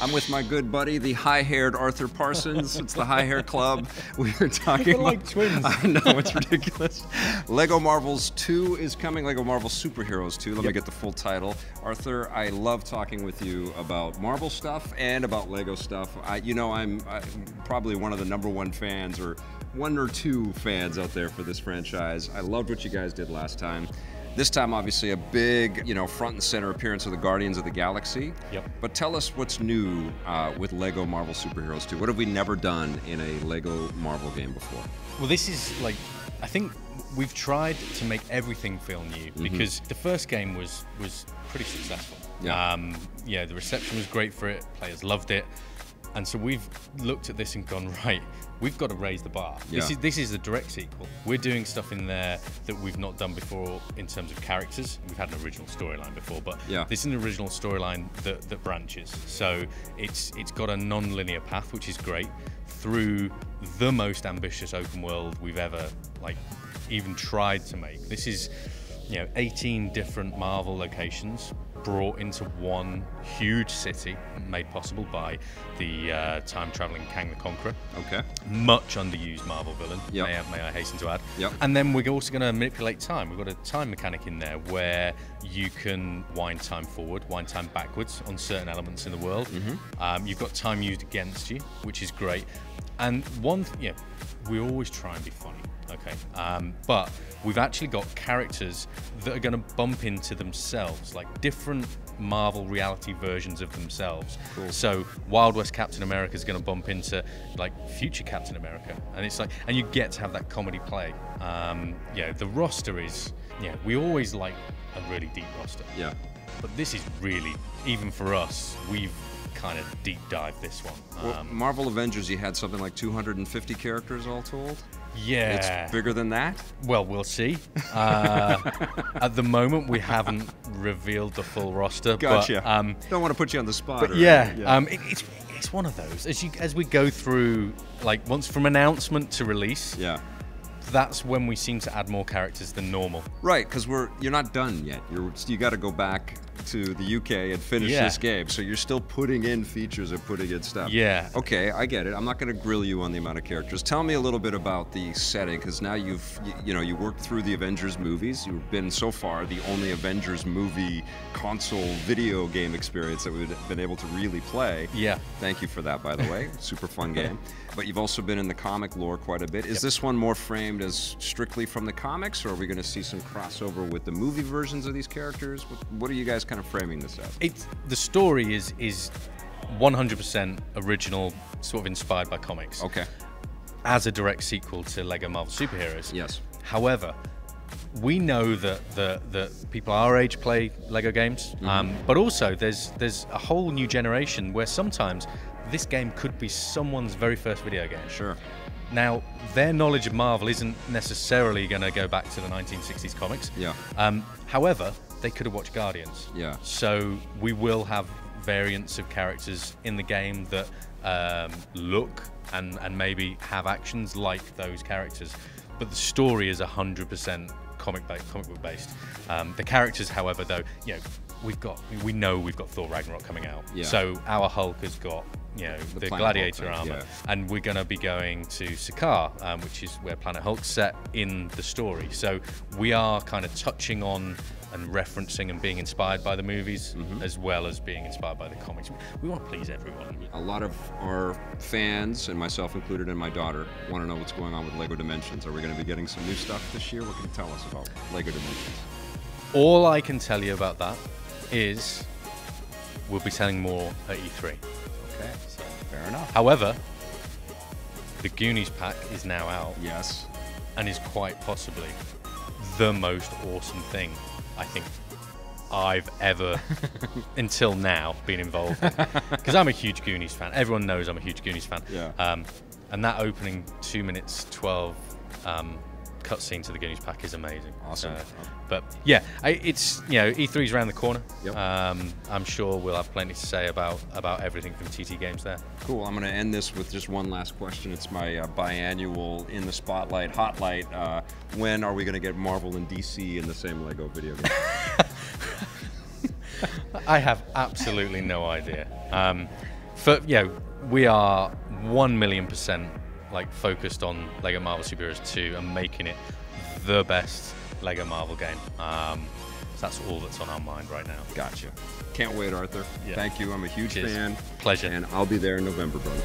I'm with my good buddy, the high-haired Arthur Parsons. It's the High Hair Club. We are talking about... like twins. I know, it's ridiculous. Lego Marvels 2 is coming. Lego Marvel Superheroes 2. Let me get the full title. Arthur, I love talking with you about Marvel stuff and about Lego stuff. I'm probably one of the #1 fans, or one or two fans out there for this franchise. I loved what you guys did last time. This time, obviously, a big, front and center appearance of the Guardians of the Galaxy. Yep. But tell us what's new with Lego Marvel Superheroes 2. What have we never done in a Lego Marvel game before? Well, this is I think we've tried to make everything feel new because the first game was pretty successful. Yeah. The reception was great for it. Players loved it. And so we've looked at this and gone, right, we've got to raise the bar. Yeah. This is a direct sequel. We're doing stuff in there that we've not done before in terms of characters. We've had an original storyline before, but this is an original storyline that branches. So it's got a non-linear path, which is great, through the most ambitious open world we've ever even tried to make. This is 18 different Marvel locations brought into one huge city, made possible by the time-traveling Kang the Conqueror. Okay. Much underused Marvel villain, may I hasten to add. Yep. And then we're also going to manipulate time. We've got a time mechanic in there where you can wind time forward, wind time backwards on certain elements in the world. You've got time used against you, which is great. And we always try and be funny. Okay, but we've actually got characters that are going to bump into themselves, like different Marvel reality versions of themselves. Cool. So Wild West Captain America is going to bump into future Captain America, and it's and you get to have that comedy play. The roster is, we always like a really deep roster. Yeah. But this is really, even for us, we've kind of deep dive this one. Well, Marvel Avengers, you had something like 250 characters all told? Yeah. It's bigger than that? Well, we'll see. At the moment, we haven't revealed the full roster. Gotcha. But, don't want to put you on the spot. It's one of those. As we go through, once from announcement to release, that's when we seem to add more characters than normal. Right, because you're not done yet. You got to go back to the UK and finish this game, so you're still putting in features and putting in stuff. Yeah. Okay, I get it. I'm not going to grill you on the amount of characters. Tell me a little bit about the setting, because now you worked through the Avengers movies. You've been so far the only Avengers movie console video game experience that we've been able to really play. Yeah. Thank you for that, by the way. Super fun game. But you've also been in the comic lore quite a bit. Is this one more framed as strictly from the comics, or are we going to see some crossover with the movie versions of these characters? What are you guys kind of framing this as? The story is 100% original, sort of inspired by comics. Okay. As a direct sequel to Lego Marvel Superheroes. Yes. However, we know that people our age play Lego games, but also there's a whole new generation where sometimes this game could be someone's very first video game. Sure. Now, their knowledge of Marvel isn't necessarily going to go back to the 1960s comics. Yeah. However, they could have watched Guardians. Yeah. So we will have variants of characters in the game that look and maybe have actions like those characters. But the story is 100% comic book based. The characters, however, though, we know we've got Thor Ragnarok coming out. Yeah. So our Hulk has got the gladiator armor, and we're going to be going to Sakaar, which is where Planet Hulk's set in the story. So we are kind of touching on and referencing and being inspired by the movies, as well as being inspired by the comics. We want to please everyone. A lot of our fans, and myself included and my daughter, want to know what's going on with LEGO Dimensions. Are we going to be getting some new stuff this year? What can you tell us about LEGO Dimensions? All I can tell you about that is we'll be selling more at E3. Okay, so fair enough. However, the Goonies pack is now out. Yes. And is quite possibly the most awesome thing I think I've ever, until now, been involved in. Because I'm a huge Goonies fan. Everyone knows I'm a huge Goonies fan. Yeah. And that opening 2 minutes 12 cutscene to the Goonies pack is amazing. Awesome. But yeah, it's E3's around the corner. Yep. I'm sure we'll have plenty to say about everything from TT Games there. Cool. I'm going to end this with just one last question. It's my biannual in the spotlight, hot light. When are we going to get Marvel and DC in the same Lego video game? I have absolutely no idea. we are 1,000,000% like focused on Lego Marvel Super Heroes 2 and making it the best Lego Marvel game. So that's all that's on our mind right now. Gotcha. Can't wait, Arthur. Yeah. Thank you. I'm a huge fan. Pleasure. And I'll be there in November, brother.